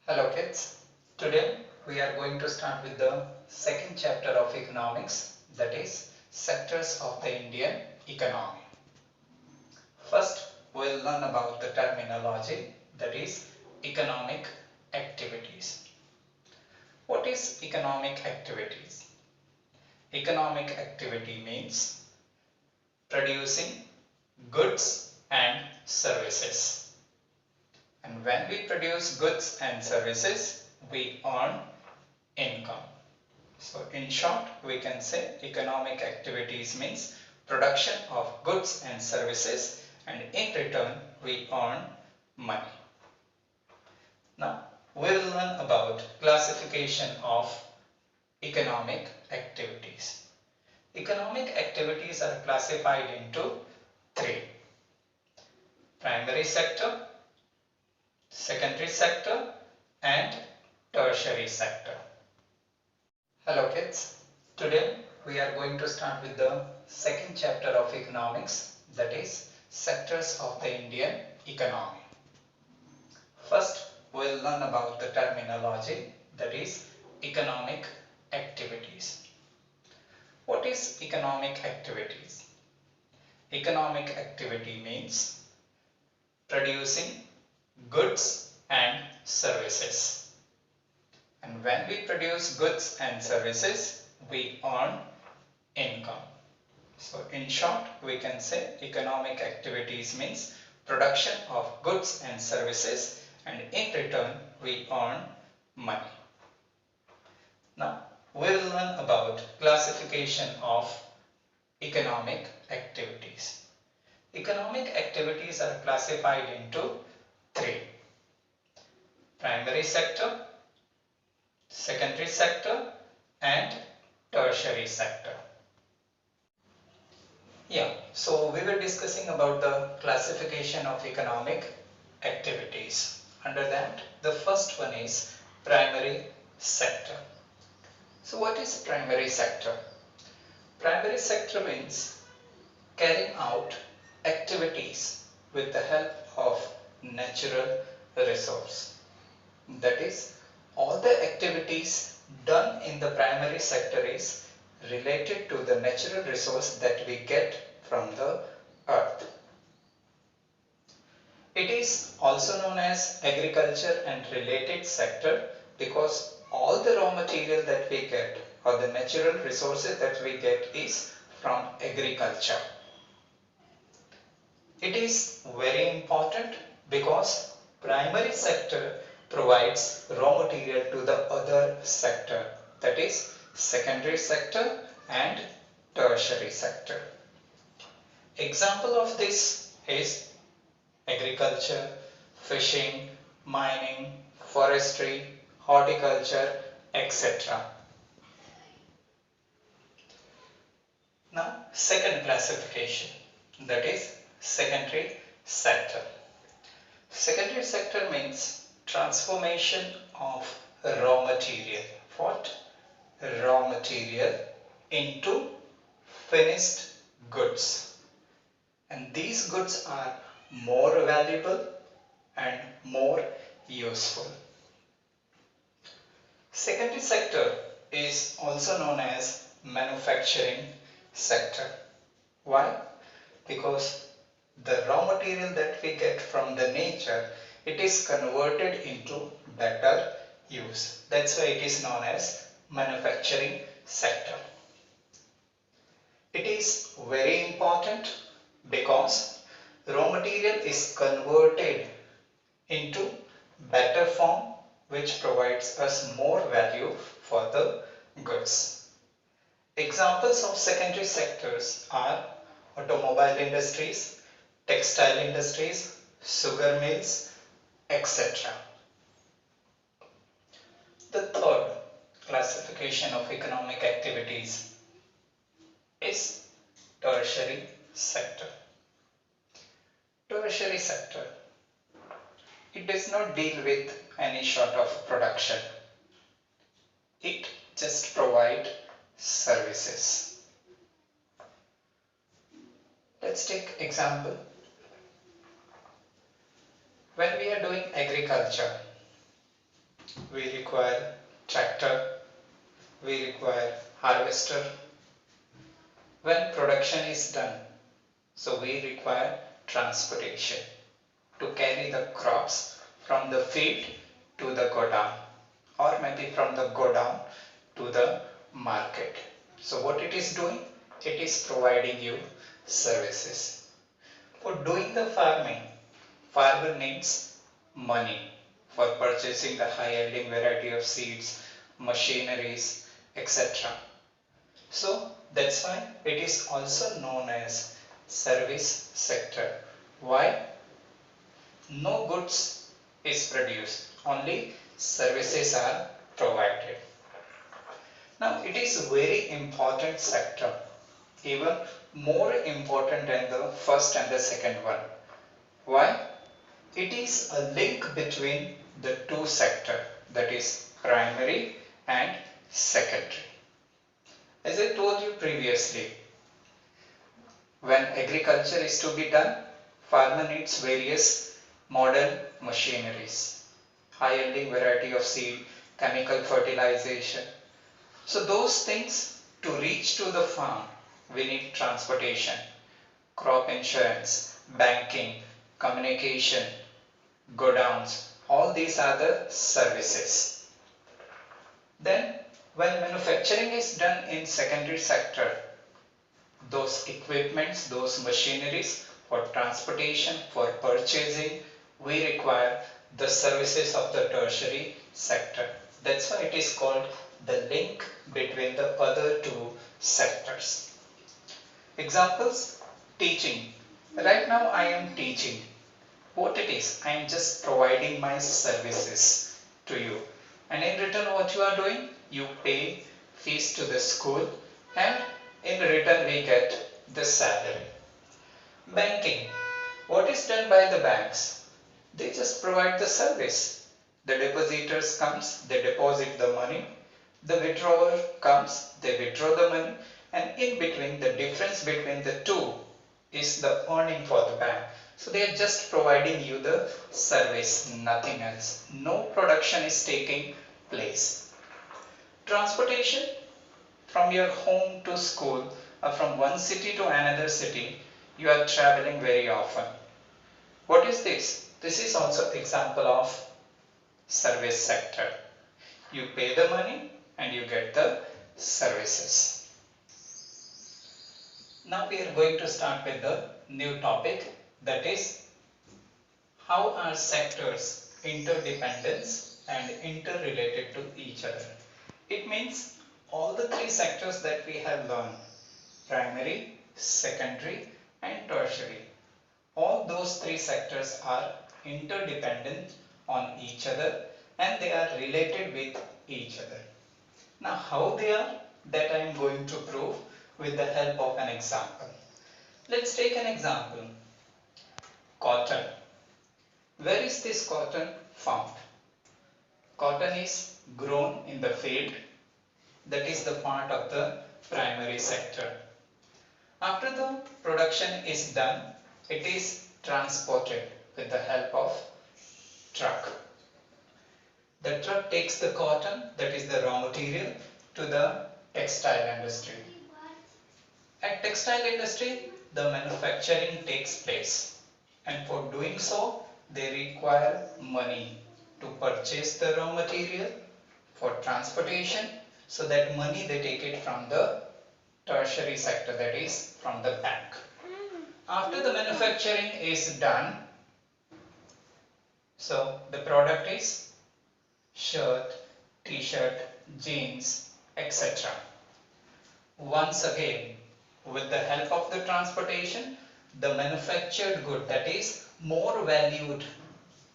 Hello kids. Today we are going to start with the second chapter of economics, that is sectors of the Indian economy. First we'll learn about the terminology, that is economic activities. What is economic activities? Economic activity means producing goods and services. And when we produce goods and services, we earn income. So in short, we can say economic activities means production of goods and services, and in return we earn money. Now we will learn about classification of economic activities. Economic activities are classified into three: primary sector, secondary sector, and tertiary sector. Hello kids. Today we are going to start with the second chapter of economics, that is sectors of the Indian economy. First we'll learn about the terminology, that is economic activities. What is economic activities? Economic activity means producing goods and services. And when we produce goods and services, we earn income. So in short, we can say economic activities means production of goods and services, and in return we earn money. Now we will learn about classification of economic activities. Economic activities are classified into three: primary sector, secondary sector, and tertiary sector. Yeah, so we were discussing about the classification of economic activities. Under that, the first one is primary sector. So what is primary sector? Primary sector means carrying out activities with the help of natural resource. That is, all the activities done in the primary sector is related to the natural resource that we get from the earth. It is also known as agriculture and related sector because all the raw material that we get or the natural resources that we get is from agriculture. It is very important because primary sector provides raw material to the other sector, that is secondary sector and tertiary sector. Example of this is agriculture, fishing, mining, forestry, horticulture, etc. Now second classification, that is secondary sector. Secondary sector means transformation of raw material. What? Raw material into finished goods. And these goods are more valuable and more useful. Secondary sector is also known as manufacturing sector. Why? Because the raw material that we get from the nature, it is converted into better use. That's why it is known as manufacturing sector. It is very important because raw material is converted into better form, which provides us more value for the goods. Examples of secondary sectors are automobile industries, textile industries, sugar mills, etc. The third classification of economic activities is tertiary sector. Tertiary sector, it does not deal with any sort of production. It just provides services. Let's take example. When we are doing agriculture, we require tractor, we require harvester. When production is done, so we require transportation to carry the crops from the field to the godown, or maybe from the godown to the market. So what it is doing? It is providing you services. For doing the farming, farmer needs money for purchasing the high yielding variety of seeds, machineries, etc. So that's why it is also known as service sector. Why? No goods is produced, only services are provided. Now it is a very important sector, even more important than the first and the second one. Why? It is a link between the two sectors, that is primary and secondary. As I told you previously, when agriculture is to be done, farmer needs various modern machineries, high yielding variety of seed, chemical fertilization. So those things, to reach to the farm, we need transportation, crop insurance, banking, communication, godowns. All these are the services. Then when manufacturing is done in secondary sector, those equipments, those machineries for transportation, for purchasing, we require the services of the tertiary sector. That's why it is called the link between the other two sectors. Examples: teaching. Right now I am teaching. What it is? I am just providing my services to you. And in return, what you are doing? You pay fees to the school, and in return we get the salary. Banking. What is done by the banks? They just provide the service. The depositors comes, they deposit the money. The withdrawer comes, they withdraw the money. And in between, the difference between the two is the earning for the bank. So they are just providing you the service, nothing else. No production is taking place. Transportation, from your home to school, or from one city to another city, you are traveling very often. What is this? This is also example of service sector. You pay the money and you get the services. Now we are going to start with the new topic, that is how are sectors interdependent and interrelated to each other. It means all the three sectors that we have learned, primary, secondary and tertiary, all those three sectors are interdependent on each other and they are related with each other. Now how they are, that I am going to prove with the help of an example. Let's take an example. Cotton. Where is this cotton found? Cotton is grown in the field, that is the part of the primary sector. After the production is done, it is transported with the help of truck. The truck takes the cotton, that is the raw material, to the textile industry. At textile industry, the manufacturing takes place, and for doing so, they require money to purchase the raw material, for transportation, so that money they take it from the tertiary sector, that is from the bank. After the manufacturing is done, so the product is shirt, t-shirt, jeans, etc. Once again, with the help of the transportation, the manufactured good, that is more valued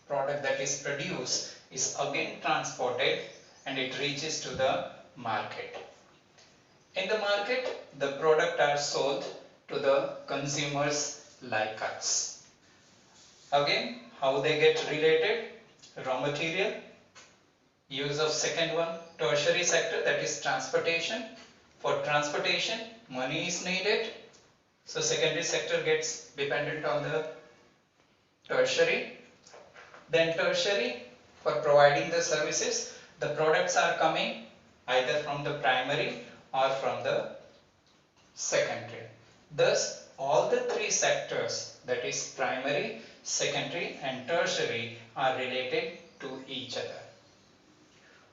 product that is produced, is again transported and it reaches to the market. In the market, the product are sold to the consumers like us. Again, how they get related? Raw material, use of second one, tertiary sector, that is transportation. For transportation, money is needed, so secondary sector gets dependent on the tertiary. Then tertiary, for providing the services, The products are coming either from the primary or from the secondary. Thus, all the three sectors, that is primary, secondary and tertiary, are related to each other.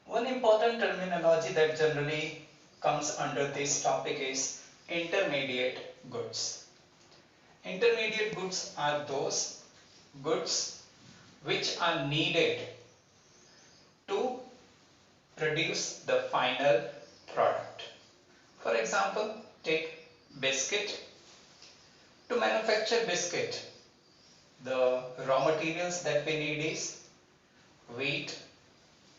One important terminology that generally comes under this topic is intermediate goods. Intermediate goods are those goods which are needed to produce the final product. For example, take biscuit. To manufacture biscuit, the raw materials that we need is wheat.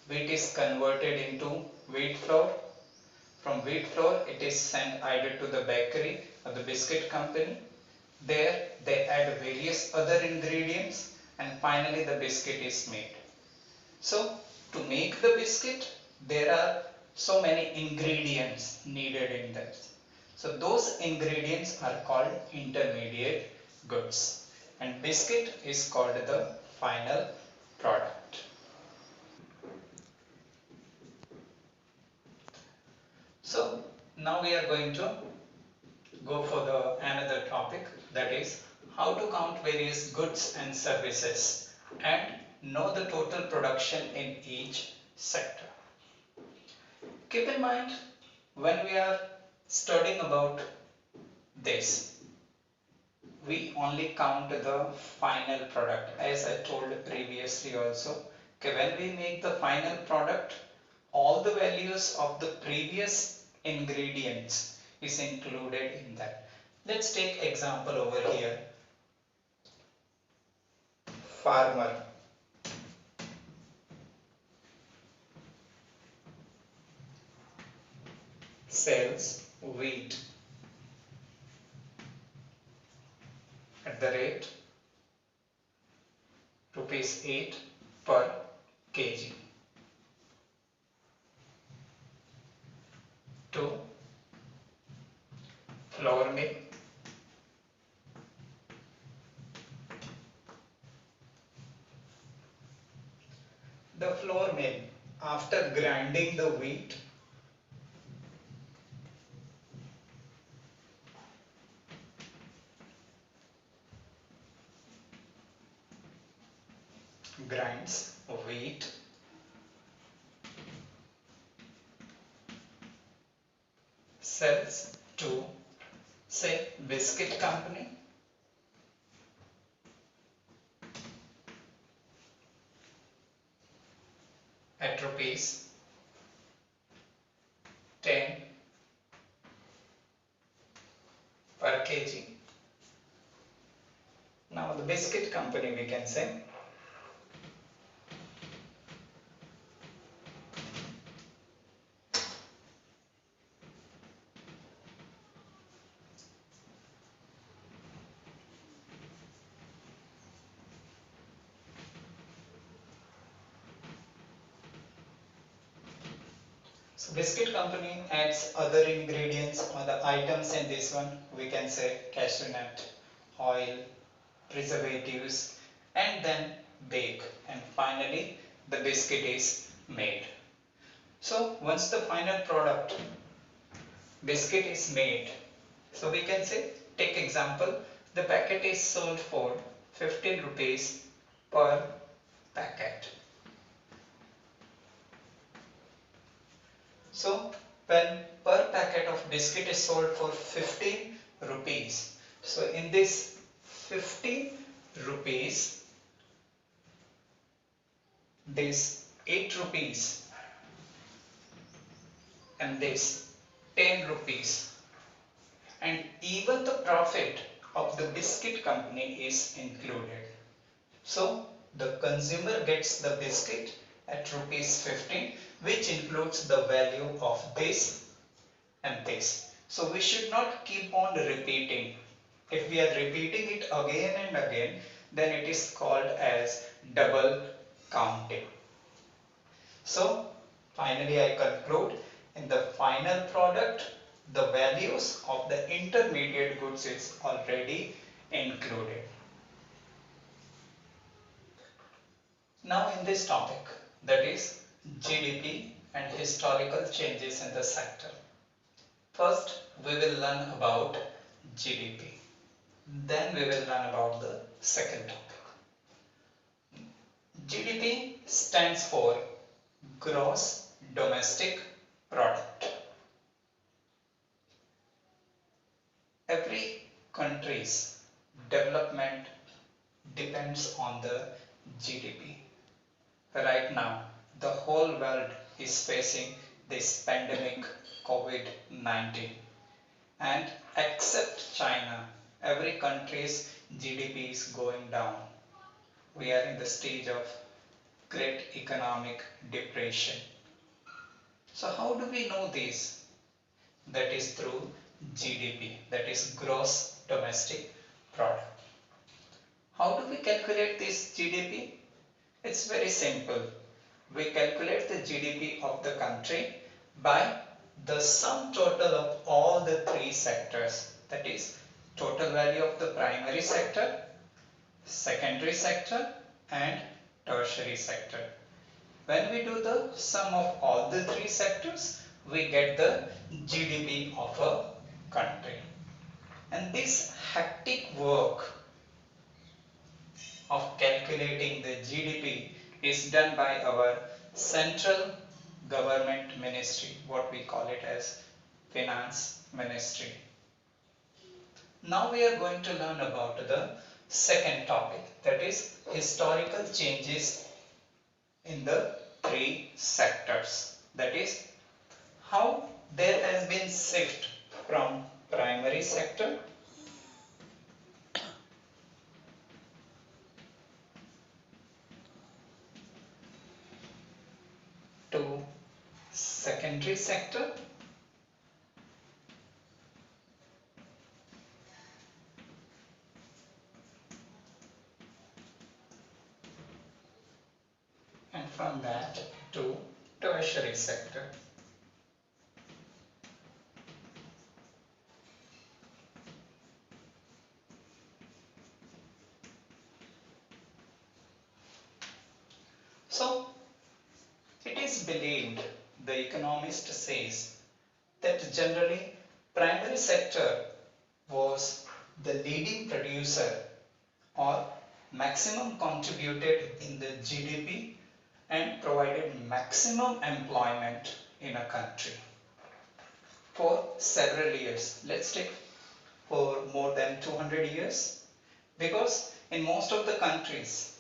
Wheat is converted into wheat flour. From wheat flour, it is sent either to the bakery or the biscuit company. There, they add various other ingredients and finally the biscuit is made. So, to make the biscuit, there are so many ingredients needed in that. So, those ingredients are called intermediate goods and biscuit is called the final product. So, now we are going to go for the another topic, that is how to count various goods and services and know the total production in each sector. Keep in mind, when we are studying about this, we only count the final product, as I told previously also. Okay, when we make the final product, all the values of the previous ingredients is included in that. Let's take example over here. Farmer sells wheat at the rate rupees 8 per kg to flour mill. The flour mill, after grinding the wheat, grinds wheat, sells to, say, biscuit company at rupees 10 per kg. Now the biscuit company, we can say, so biscuit company adds other ingredients or the items in this one, we can say cashew nut, oil, preservatives, and then bake, and finally the biscuit is made. So once the final product biscuit is made, so we can say, take example, the packet is sold for 15 rupees per packet. So when per packet of biscuit is sold for 15 rupees, so in this 50 rupees, this 8 rupees and this 10 rupees, and even the profit of the biscuit company is included. So the consumer gets the biscuit at rupees 15, which includes the value of this and this. So we should not keep on repeating. If we are repeating it again and again, then it is called as double counting. So finally I conclude, in the final product, the values of the intermediate goods is already included. Now in this topic, that is GDP and historical changes in the sector. First, we will learn about GDP. Then we will learn about the second topic. GDP stands for Gross Domestic Product. Every country's development depends on the GDP. Right now, the whole world is facing this pandemic COVID-19, and except China, every country's GDP is going down. We are in the stage of great economic depression. So how do we know this? That is through GDP, that is gross domestic product. How do we calculate this GDP? It's very simple. We calculate the GDP of the country by the sum total of all the three sectors, that is total value of the primary sector, secondary sector and tertiary sector. When we do the sum of all the three sectors, we get the GDP of a country. And this hectic work of calculating the GDP is done by our central government ministry, what we call it as finance ministry. Now we are going to learn about the second topic, that is historical changes in the three sectors. That is how there has been shift from primary sector to secondary sector and from that to tertiary sector. So it is believed, the economist says, that generally primary sector was the leading producer or maximum contributed in the GDP and provided maximum employment in a country for several years. Let's take for more than 200 years, because in most of the countries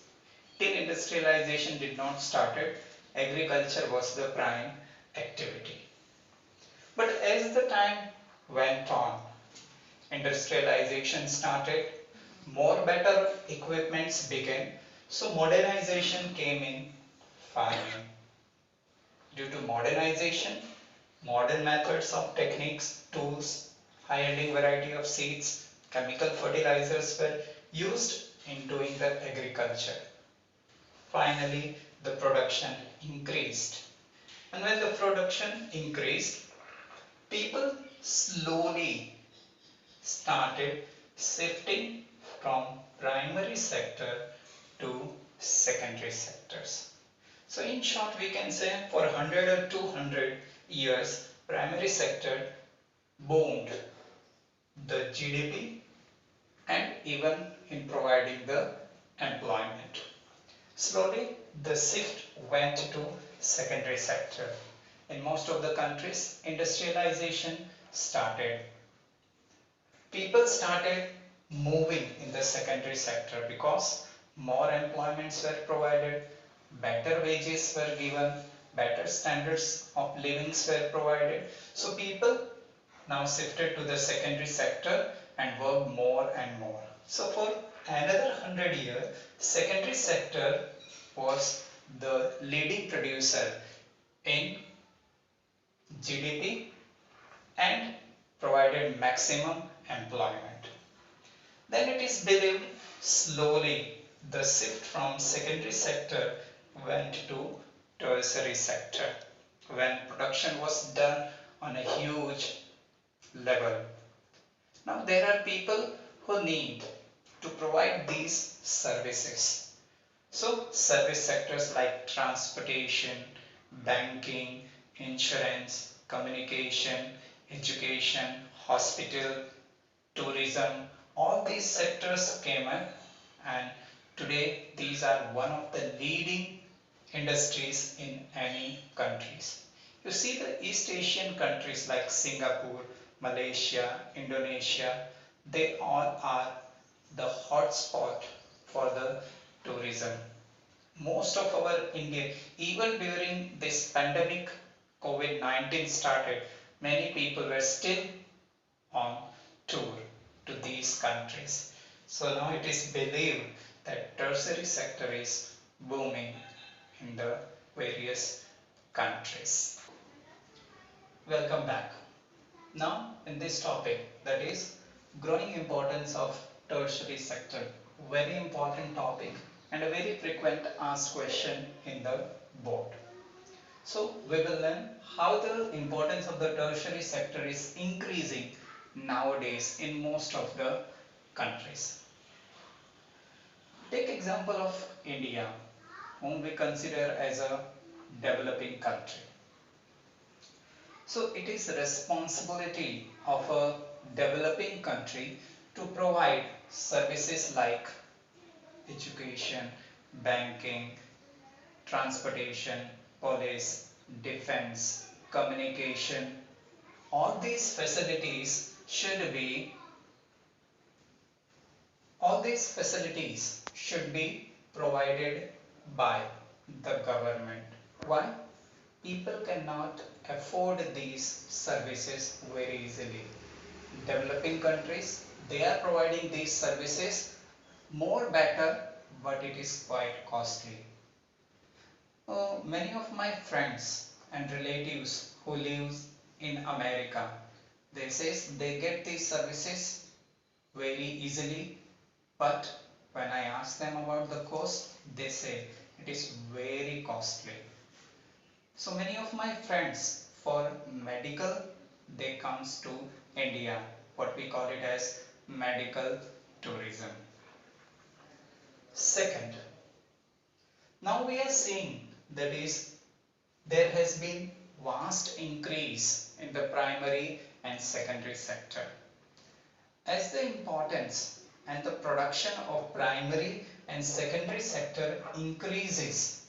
till industrialization did not started, agriculture was the prime activity. But as the time went on, industrialization started, more better equipments began, so modernization came in farming. Due to modernization, modern methods of techniques, tools, high yielding variety of seeds, chemical fertilizers were used in doing the agriculture. Finally, the production increased. And when the production increased, people slowly started shifting from primary sector to secondary sectors. So in short, we can say for 100 or 200 years, primary sector boomed the GDP and even in providing the employment. Slowly, the shift went to secondary sector. In most of the countries, industrialization started. People started moving in the secondary sector because more employments were provided, better wages were given, better standards of livings were provided. So people now shifted to the secondary sector and worked more and more. So for another 100 years, secondary sector was the leading producer in GDP and provided maximum employment. Then it is believed slowly the shift from secondary sector went to tertiary sector when production was done on a huge level. Now there are people who need to provide these services. So service sectors like transportation, banking, insurance, communication, education, hospital, tourism, all these sectors came up, and today these are one of the leading industries in any countries. You see the East Asian countries like Singapore, Malaysia, Indonesia, they all are the hotspot for the tourism. Most of our Indian, even during this pandemic COVID-19 started, many people were still on tour to these countries. So now it is believed that tertiary sector is booming in the various countries. Welcome back. Now in this topic, that is growing importance of tertiary sector, very important topic and a very frequent asked question in the board. So we will learn how the importance of the tertiary sector is increasing nowadays in most of the countries. Take example of India, whom we consider as a developing country. So it is responsibility of a developing country to provide services like education, banking, transportation, police, defense, communication. All these facilities should be provided by the government. Why? People cannot afford these services very easily. Developing countries, they are providing these services more better, but it is quite costly. Many of my friends and relatives who live in America, they say they get these services very easily, but when I ask them about the cost, they say it is very costly. So many of my friends for medical, they comes to India, what we call it as medical tourism. Second, now we are seeing that is there has been vast increase in the primary and secondary sector. As the importance and the production of primary and secondary sector increases,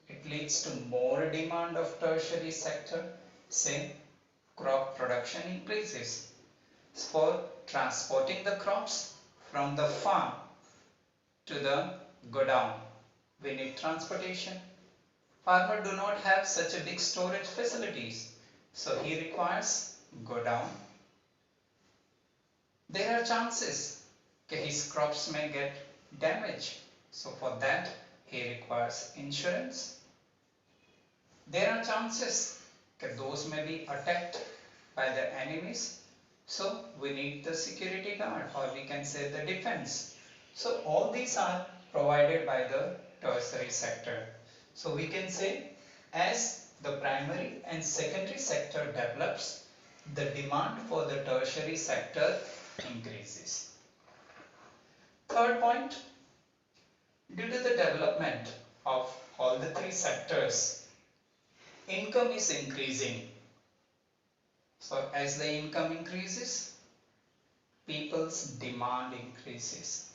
it leads to more demand of tertiary sector. Say crop production increases. For transporting the crops from the farm to the godown, we need transportation. Farmer do not have such a big storage facilities, so he requires godown. There are chances that his crops may get damaged, so for that he requires insurance. There are chances that those may be attacked by the enemies, so we need the security guard, or we can say the defense. So all these are provided by the tertiary sector. So we can say as the primary and secondary sector develops, the demand for the tertiary sector increases. Third point, due to the development of all the three sectors, income is increasing. So as the income increases, people's demand increases.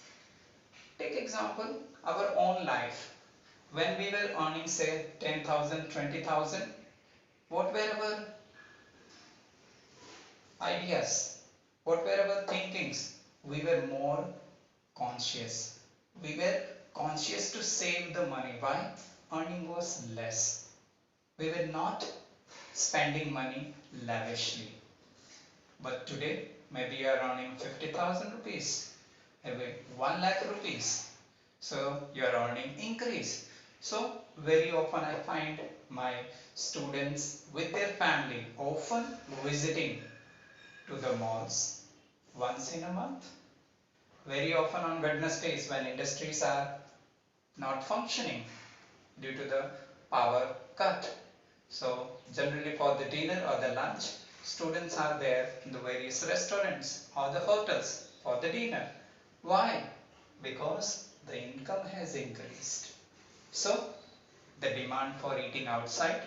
Take example, our own life. When we were earning say 10,000, 20,000, what were our ideas? What were our thinkings? We were more conscious. We were conscious to save the money. Why? Earning was less. We were not spending money lavishly. But today, maybe you are earning 50,000 rupees, maybe 1 lakh rupees. So your earning increase. So very often I find my students with their family often visiting to the malls once in a month. Very often on Wednesdays when industries are not functioning due to the power cut. So generally for the dinner or the lunch, students are there in the various restaurants or the hotels for the dinner. Why? Because the income has increased. So the demand for eating outside,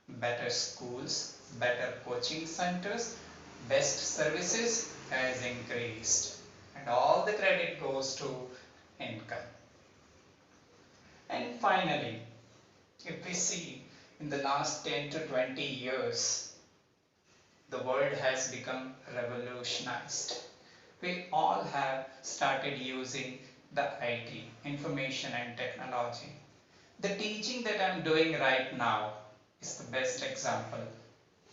better schools, better coaching centers, best services has increased, and all the credit goes to income. And finally, if we see in the last 10 to 20 years, the world has become revolutionized. We all have started using the IT, information and technology. The teaching that I'm doing right now is the best example.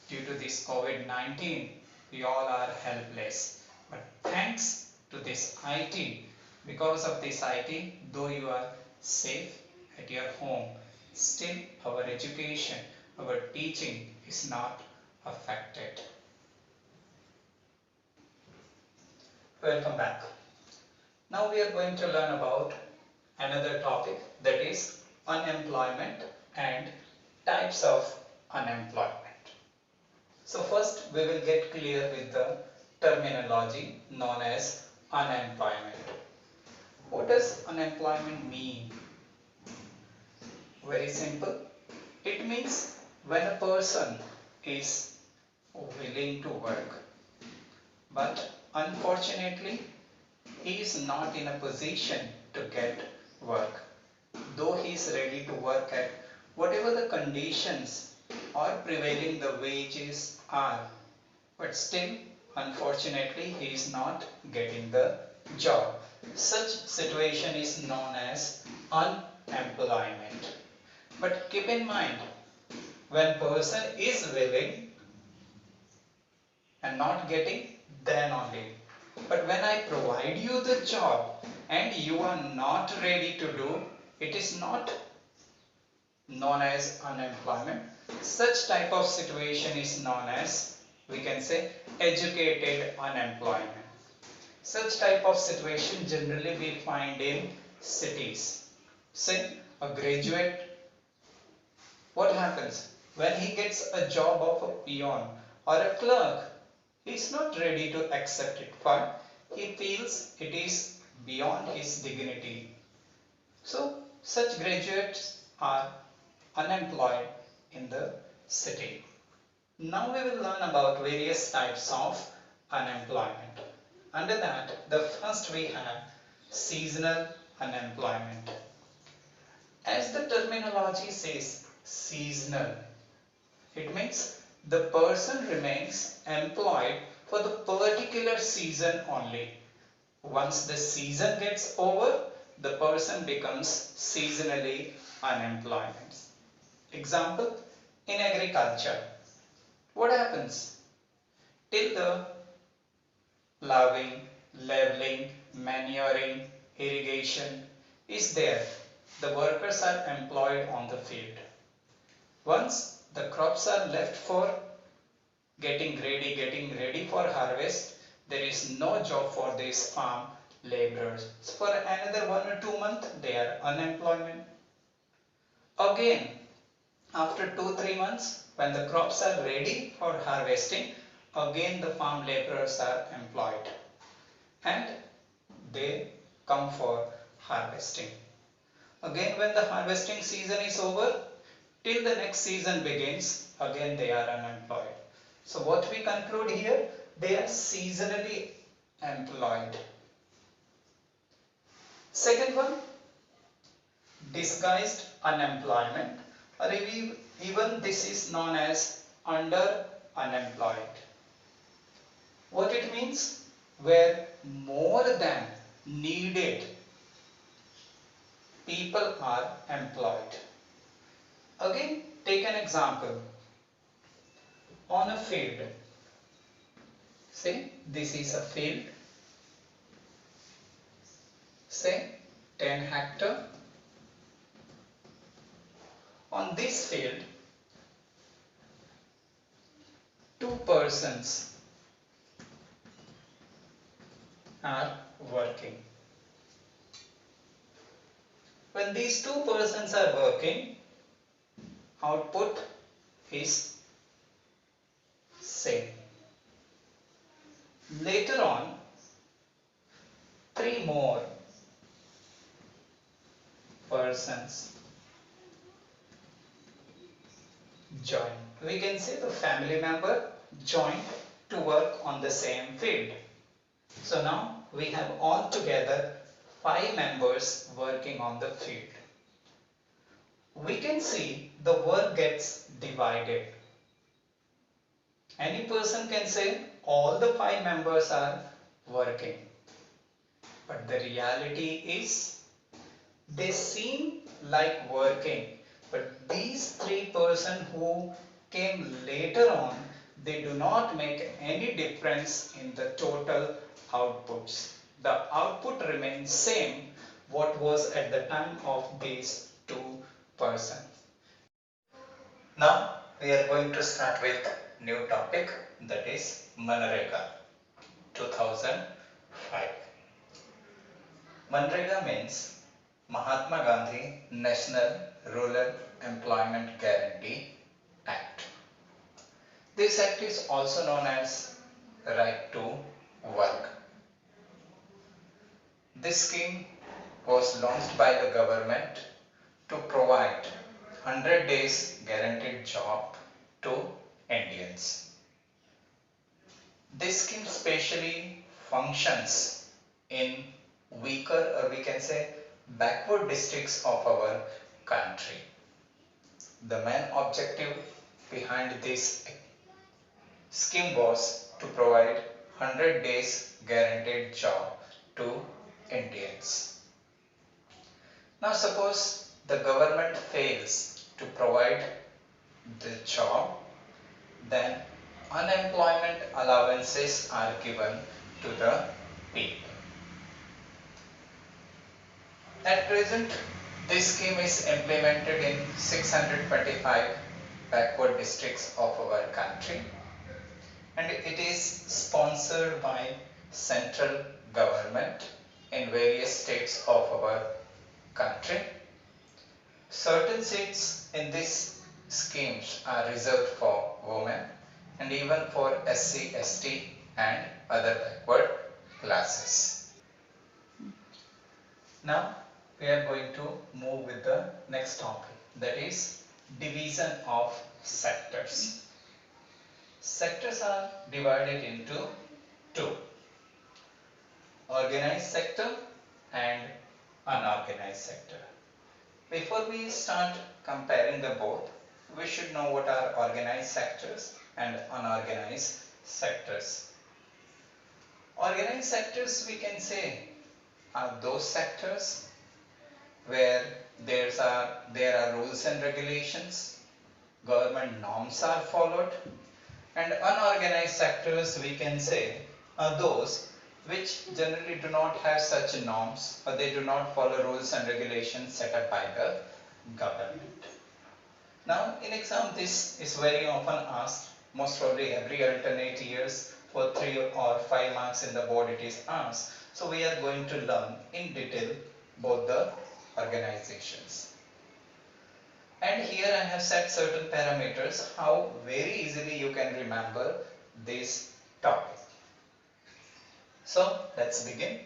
Due to this COVID-19, we all are helpless. But thanks to this IT, because of this IT, though you are safe at your home, still our education, our teaching is not affected. Welcome back. Now we are going to learn about another topic, that is unemployment and types of unemployment. So first we will get clear with the terminology known as unemployment. What does unemployment mean? Very simple. It means when a person is willing to work, but unfortunately he is not in a position to get work, though he is ready to work at whatever the conditions or prevailing the wages are, but still unfortunately he is not getting the job. Such situation is known as unemployment. But keep in mind, when person is willing and not getting, then only. But when I provide you the job and you are not ready to do, it is not known as unemployment. Such type of situation is known as, we can say, educated unemployment. Such type of situation generally we find in cities. Say a graduate, what happens? When he gets a job of a peon or a clerk, he is not ready to accept it. Why? He feels it is beyond his dignity. So such graduates are unemployed in the city. Now we will learn about various types of unemployment. Under that, the first we have seasonal unemployment. As the terminology says, seasonal, it means the person remains employed for the particular season only. Once the season gets over, the person becomes seasonally unemployed. Example, in agriculture, what happens? Till the ploughing, leveling, manuring, irrigation is there, the workers are employed on the field. Once the crops are left for getting ready for harvest, there is no job for these farm laborers. So for another 1 or 2 months, they are unemployment. Again, after 2-3 months, when the crops are ready for harvesting, again the farm laborers are employed and they come for harvesting. Again, when the harvesting season is over, till the next season begins, again they are unemployed. So what we conclude here, they are seasonally employed. Second one, disguised unemployment, or even this is known as under unemployed. What it means? Where more than needed people are employed. Again, take an example. On a field, say this is a field, say 10 hectare. On this field, two persons are working. When these two persons are working, output is same. Later on, three more persons join. We can say the family member joined to work on the same field. So now we have all together 5 members working on the field. We can see the work gets divided. Any person can say all the 5 members are working. But the reality is they seem like working, but these 3 persons who came later on, they do not make any difference in the total outputs. The output remains same what was at the time of these 2 persons. Now we are going to start with new topic, that is Manrega 2005. Manrega means Mahatma Gandhi National Rural Employment Guarantee Act. This act is also known as Right to Work. This scheme was launched by the government to provide 100 days guaranteed job to Indians. This scheme specially functions in weaker, or we can say backward districts of our country. The main objective behind this scheme was to provide 100 days guaranteed job to Indians. Now suppose the government fails to provide the job, then unemployment allowances are given to the people. At present, this scheme is implemented in 625 backward districts of our country, and it is sponsored by central government in various states of our country. Certain seats in these schemes are reserved for women and even for SC, ST and other backward classes. Now we are going to move with the next topic, that is division of sectors. Sectors are divided into two: organized sector and unorganized sector. Before we start comparing the both, we should know what are organized sectors and unorganized sectors. Organized sectors, we can say, are those sectors where there are rules and regulations, government norms are followed, and unorganized sectors, we can say, are those which generally do not have such norms, or they do not follow rules and regulations set up by the government. Now in exam this is very often asked, most probably every alternate years for 3 or 5 marks in the board it is asked. So we are going to learn in detail both the organizations. And here I have set certain parameters how very easily you can remember this topic. So let's begin.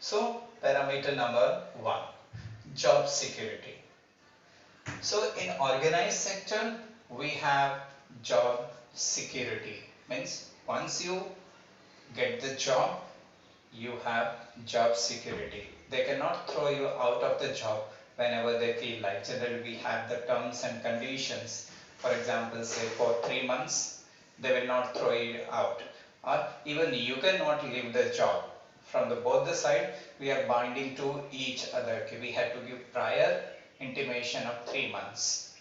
So parameter number 1, job security. So in organized sector we have job security, means once you get the job you have job security. They cannot throw you out of the job whenever they feel like. Generally we have the terms and conditions. For example, say for 3 months they will not throw you out, or even you cannot leave the job. From the both the side we are binding to each other. We have to give prior intimation of 3 months.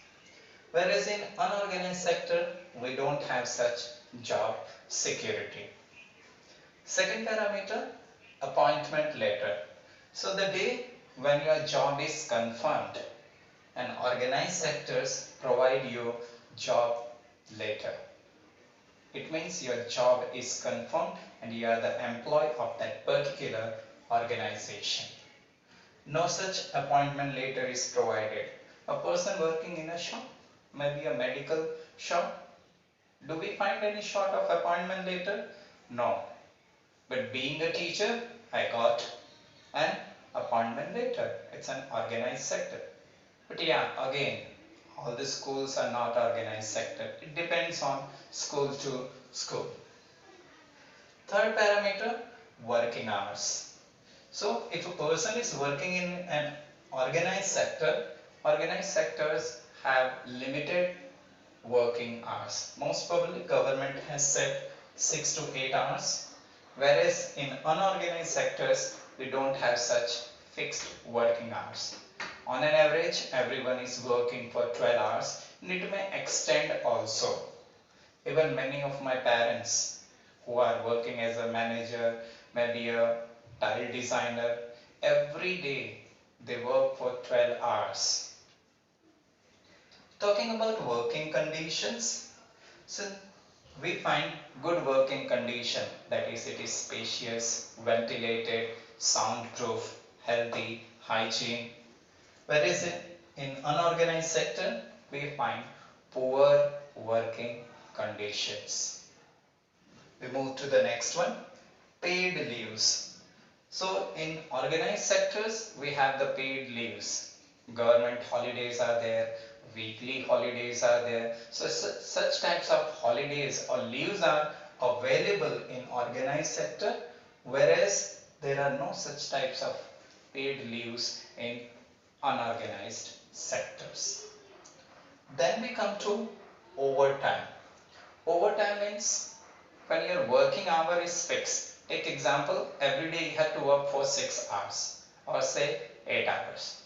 Whereas in unorganized sector we don't have such job security. Second parameter, appointment letter. So the day when your job is confirmed, and organized sectors provide you job letter. It means your job is confirmed and you are the employee of that particular organization. No such appointment letter is provided. A person working in a shop, maybe a medical shop, do we find any sort of appointment letter? No. But being a teacher, I got an appointment letter. It's an organized sector. But yeah, again, all the schools are not organized sector. It depends on school to school. Third parameter, working hours. So if a person is working in an organized sector, organized sectors have limited working hours. Most probably government has set 6 to 8 hours, whereas in unorganized sectors we don't have such fixed working hours. On an average, everyone is working for 12 hours and it may extend also. Even many of my parents who are working as a manager, maybe a tile designer, every day they work for 12 hours. Talking about working conditions, so we find good working condition, that is it is spacious, ventilated, soundproof, healthy, hygiene. Whereas in unorganized sector we find poor working conditions. We move to the next one, paid leaves. So in organized sectors we have the paid leaves. Government holidays are there, weekly holidays are there. So such types of holidays or leaves are available in organized sector, whereas there are no such types of paid leaves in unorganized sectors. Then we come to overtime. Overtime means when your working hour is fixed. Take example, every day you have to work for 6 hours or say 8 hours.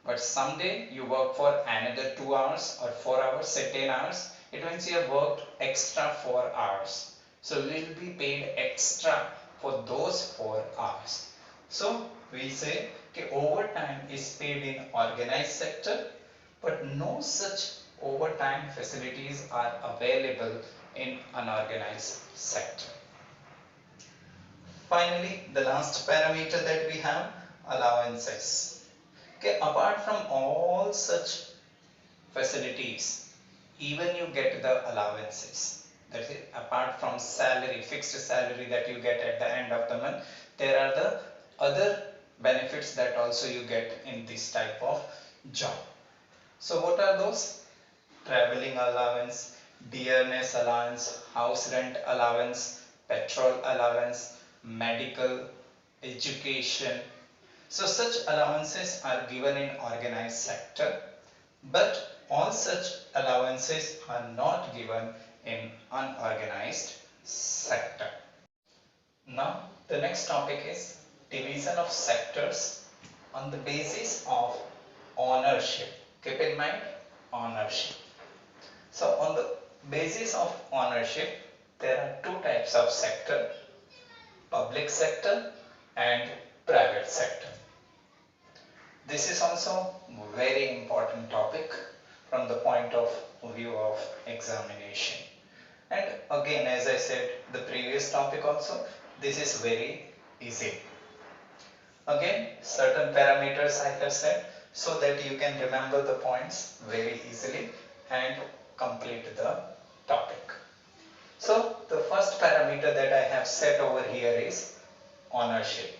But someday you work for another 2 hours or 4 hours, say 10 hours. It means you have worked extra 4 hours. So you will be paid extra for those 4 hours. So we say okay, overtime is paid in organized sector, but no such overtime facilities are available in unorganized sector. Finally, the last parameter that we have, allowances. Okay, apart from all such facilities, even you get the allowances. That is, apart from salary, fixed salary that you get at the end of the month, there are the other benefits that also you get in this type of job. So what are those? Traveling allowance, dearness allowance, house rent allowance, petrol allowance, medical, education. So such allowances are given in organized sector, but all such allowances are not given in unorganized sector. Now the next topic is division of sectors on the basis of ownership. Keep in mind ownership. So on the basis of ownership, there are two types of sector, public sector and private sector. This is also very important topic from the point of view of examination. And again, as I said, the previous topic also, this is very easy. Again, certain parameters I have set so that you can remember the points very easily and complete the topic. So the first parameter that I have set over here is ownership.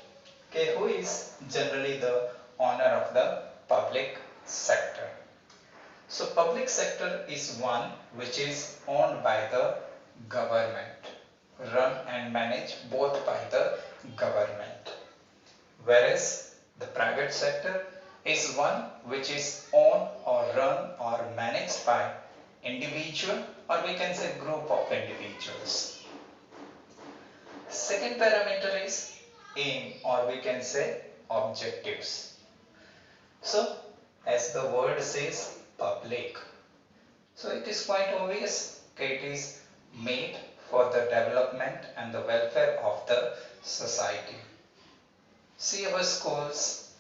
Okay, who is generally the owner of the public sector? So public sector is one which is owned by the government, run and managed both by the government. Whereas the private sector is one which is owned or run or managed by individual, or we can say group of individuals. Second parameter is aim, or we can say objectives. So as the word says public, so it is quite obvious that it is made for the development and the welfare of the society. See our schools,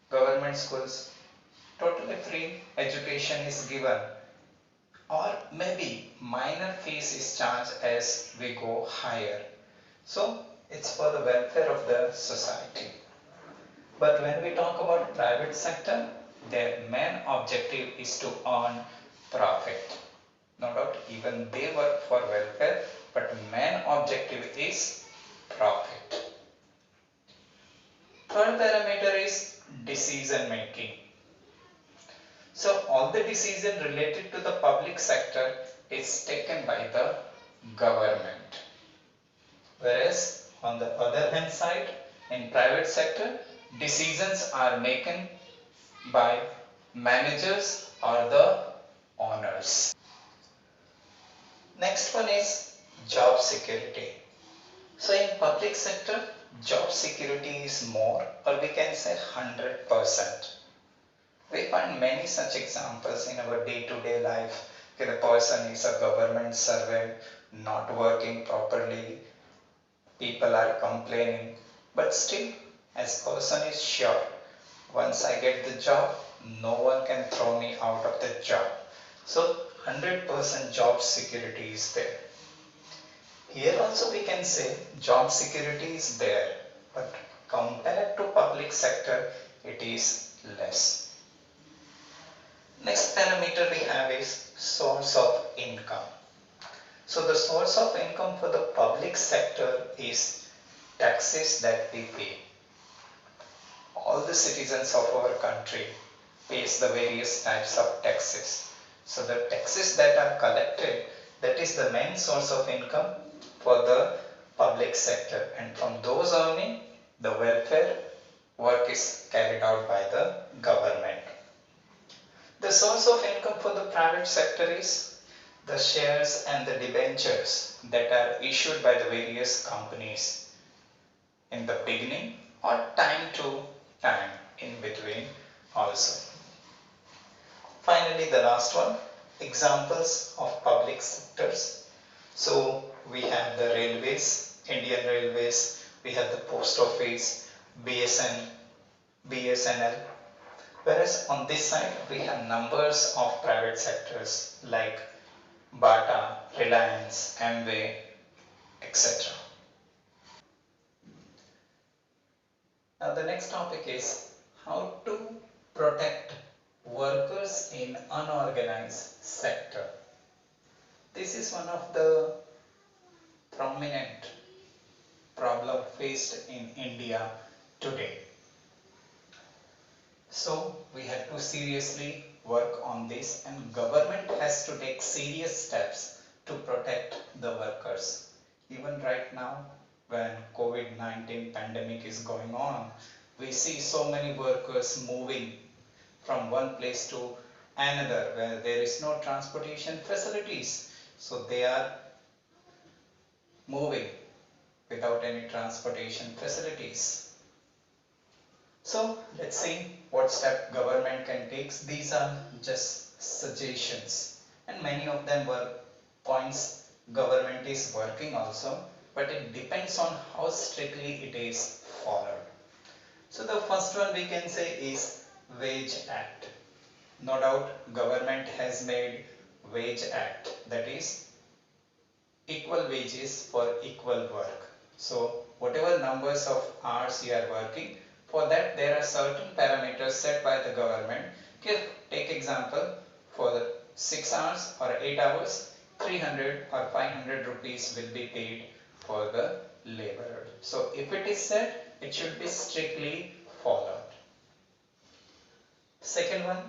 government schools, totally free education is given, or maybe minor fees is charged as we go higher. So it's for the welfare of the society. But when we talk about private sector, their main objective is to earn profit. No doubt even they work for welfare, but main objective is profit. Third parameter is decision making. So all the decision related to the public sector is taken by the government. Whereas on the other hand side, in private sector, decisions are taken by managers or the owners. Next one is job security. So in public sector, job security is more, or we can say 100%. We find many such examples in our day-to-day life. Okay, the person is a government servant, not working properly, people are complaining, but still, as person is sure, once I get the job, no one can throw me out of the job. So 100% job security is there. Here also we can say job security is there, but compared to public sector, it is less. Next parameter we have is source of income. So the source of income for the public sector is taxes that we pay. All the citizens of our country pays the various types of taxes. So the taxes that are collected, that is the main source of income for the public sector, and from those earning, the welfare work is carried out by the government. The source of income for the private sector is the shares and the debentures that are issued by the various companies in the beginning or time to time in between also. Finally, the last one, examples of public sectors. So we have the railways, Indian Railways, we have the post office, BSN, BSNL. Whereas on this side, we have numbers of private sectors like Bata, Reliance, Amway, etc. Now the next topic is how to protect workers in unorganized sector. This is one of the prominent problem faced in India today. So we have to seriously work on this, and government has to take serious steps to protect the workers. Even right now, when COVID-19 pandemic is going on, we see so many workers moving from one place to another where there is no transportation facilities. So they are moving without any transportation facilities. So let's see what step government can take. These are just suggestions, and many of them were points government is working also, but it depends on how strictly it is followed. So the first one we can say is Wage Act. No doubt government has made Wage Act, that is equal wages for equal work. So whatever numbers of hours you are working, for that there are certain parameters set by the government. Okay, take example, for the 6 hours or 8 hours, 300 or 500 rupees will be paid for the laborer. So if it is set, it should be strictly followed. Second one,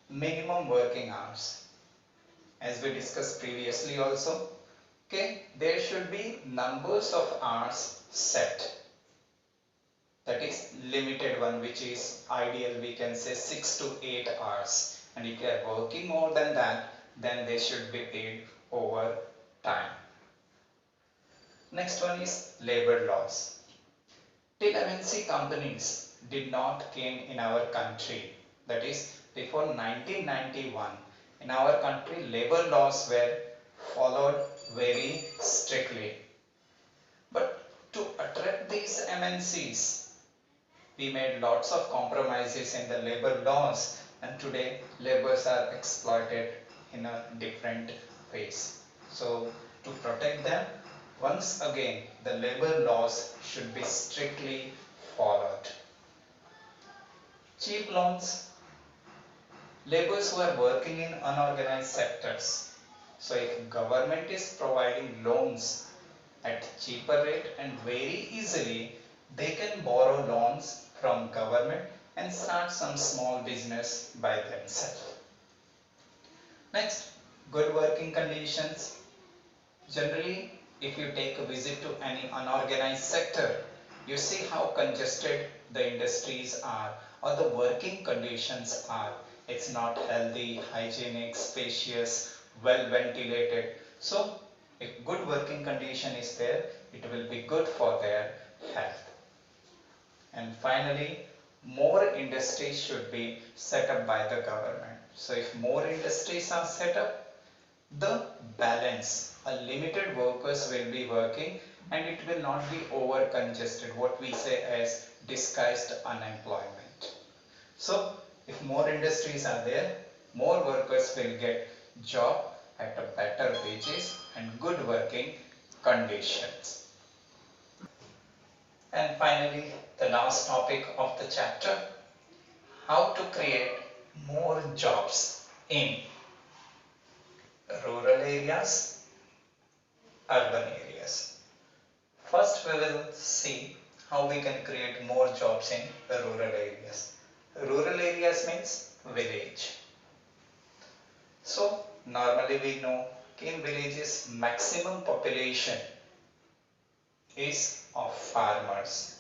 minimum working hours. As we discussed previously also, okay, there should be numbers of hours set. That is limited one, which is ideal, we can say 6 to 8 hours. And if you are working more than that, then they should be paid over time. Next one is labor laws. Till MNC companies did not came in our country, that is before 1991, in our country labor laws were followed very strictly. But to attract these MNCs, we made lots of compromises in the labor laws, and today laborers are exploited in a different ways. So to protect them, once again the labor laws should be strictly followed. Cheap loans, laborers who are working in unorganized sectors. So if government is providing loans at cheaper rate and very easily, they can borrow loans from government and start some small business by themselves. Next, good working conditions. Generally, if you take a visit to any unorganized sector, you see how congested the industries are or the working conditions are. It's not healthy, hygienic, spacious, well ventilated. So, if good working condition is there, it will be good for their health. And finally, more industries should be set up by the government. So, if more industries are set up, the balance, a limited workers will be working and it will not be over congested, what we say as disguised unemployment. So if more industries are there, more workers will get job at a better wages and good working conditions. And finally, the last topic of the chapter, how to create more jobs in rural areas, urban areas. First, we will see how we can create more jobs in the rural areas. Rural areas means village. So, normally we know in villages maximum population is of farmers.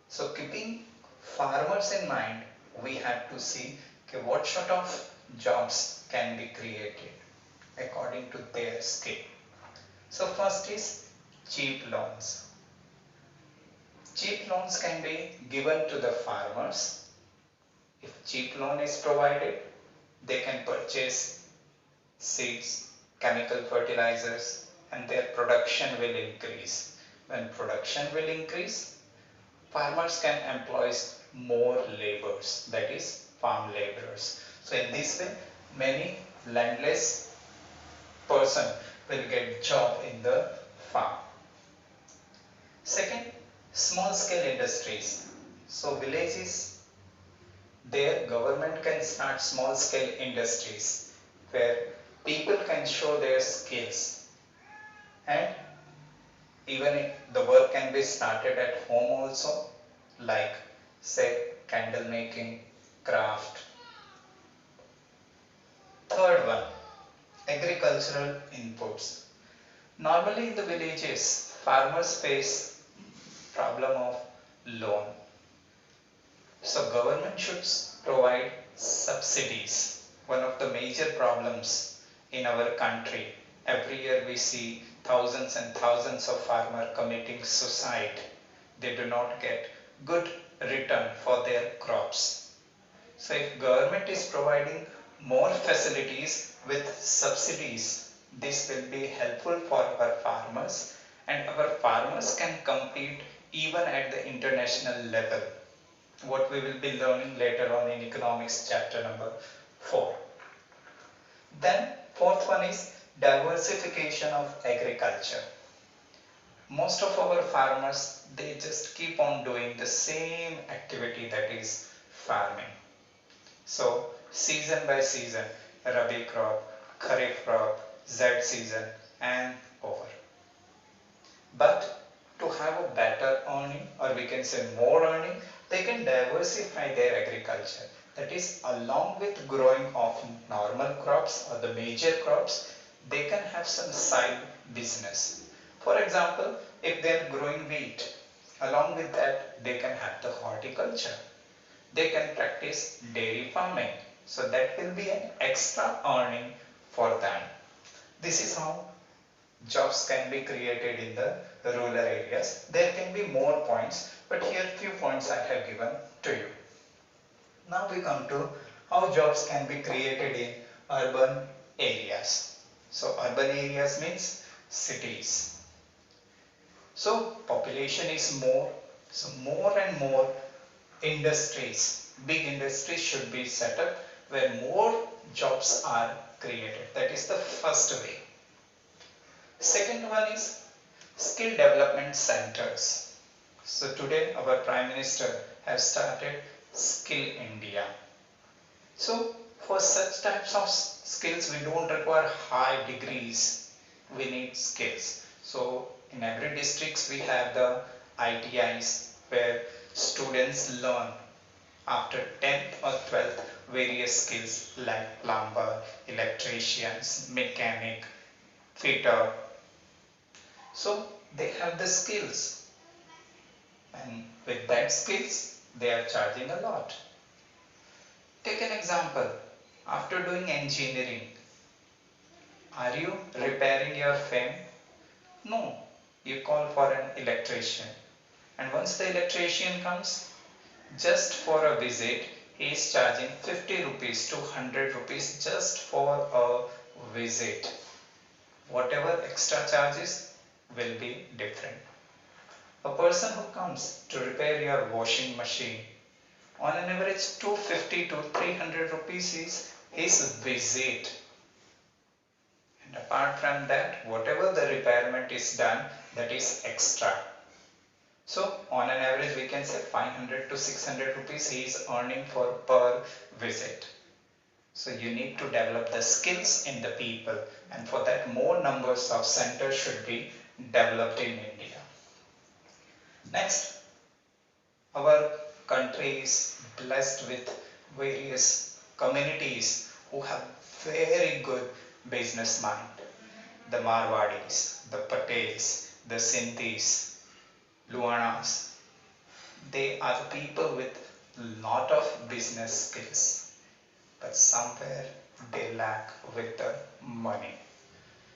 So, keeping farmers in mind, we have to see okay, what sort of jobs can be created according to their skill. So, first is cheap loans. Cheap loans can be given to the farmers. If cheap loan is provided, they can purchase seeds, chemical fertilizers, and their production will increase. When production will increase, farmers can employ more laborers, that is farm laborers. So in this way, many landless person will get job in the farm. Second, small scale industries. So villages, their government can start small scale industries where people can show their skills and even the work can be started at home also, like say candle making, craft. Third one, agricultural inputs. Normally in the villages, farmers face problem of loan. So government should provide subsidies. One of the major problems in our country, every year we see thousands and thousands of farmers committing suicide. They do not get good return for their crops. So if government is providing more facilities with subsidies, this will be helpful for our farmers and our farmers can compete even at the international level, what we will be learning later on in economics chapter number 4. Then fourth one is diversification of agriculture. Most of our farmers, they just keep on doing the same activity, that is farming. So season by season, rabi crop, kharif crop, z season and over. But to have a better earning, or we can say more earning, they can diversify their agriculture. That is, along with growing of normal crops or the major crops, they can have some side business. For example, if they are growing wheat, along with that they can have the horticulture. They can practice dairy farming. So that will be an extra earning for them. This is how jobs can be created in the rural areas. There can be more points, but here few points I have given to you. Now we come to how jobs can be created in urban areas. So urban areas means cities. So population is more, so more and more industries, big industries should be set up where more jobs are created. That is the first way. Second one is skill development centers. So today our Prime Minister has started Skill India. So for such types of skills we don't require high degrees, we need skills. So in every districts we have the ITIs where students learn after 10th or 12th various skills like plumber, electricians, mechanic, fitter. So they have the skills, and with that skills they are charging a lot. Take an example. After doing engineering, are you repairing your fan? No, you call for an electrician. And once the electrician comes, just for a visit, he is charging 50 rupees to 100 rupees just for a visit. Whatever extra charges will be different. A person who comes to repair your washing machine, on an average 250 to 300 rupees is his visit. And apart from that, whatever the repairment is done, that is extra. So on an average we can say 500 to 600 rupees he is earning for per visit. So you need to develop the skills in the people, and for that more numbers of centers should be developed in India. Next, our country is blessed with various communities who have very good business mind. The Marwadis, the Patels, the Sindhis, Luanas, they are the people with lot of business skills, but somewhere they lack with the money.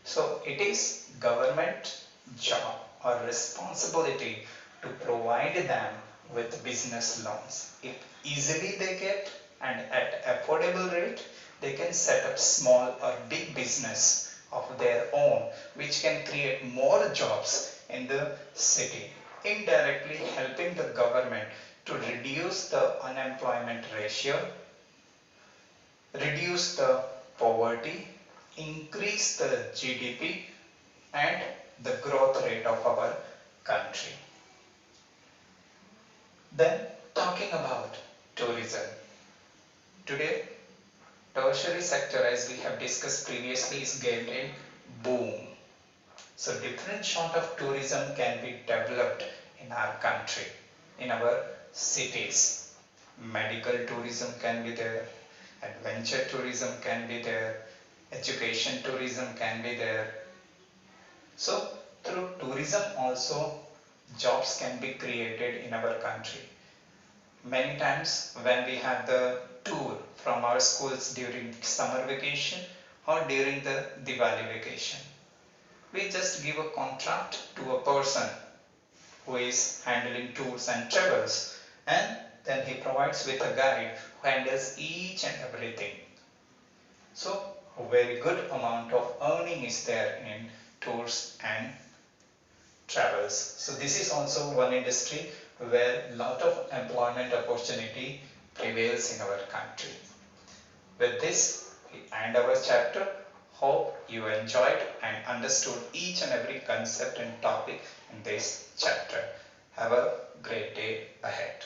So it is government job or responsibility to provide them with business loans. If easily they get and at affordable rate, they can set up small or big business of their own, which can create more jobs in the city, indirectly helping the government to reduce the unemployment ratio, reduce the poverty, increase the GDP and the growth rate of our country. Then talking about tourism. Today, tertiary sector, as we have discussed previously, is gained in boom. So different sort of tourism can be developed in our country, in our cities. Medical tourism can be there, adventure tourism can be there, education tourism can be there. So through tourism also jobs can be created in our country. Many times when we have the tour from our schools during summer vacation or during the Diwali vacation, we just give a contract to a person who is handling tours and travels, and then he provides with a guide who handles each and everything. So a very good amount of earning is there in tours and travels. So this is also one industry where lot of employment opportunity prevails in our country. With this, we end our chapter. Hope you enjoyed and understood each and every concept and topic in this chapter. Have a great day ahead.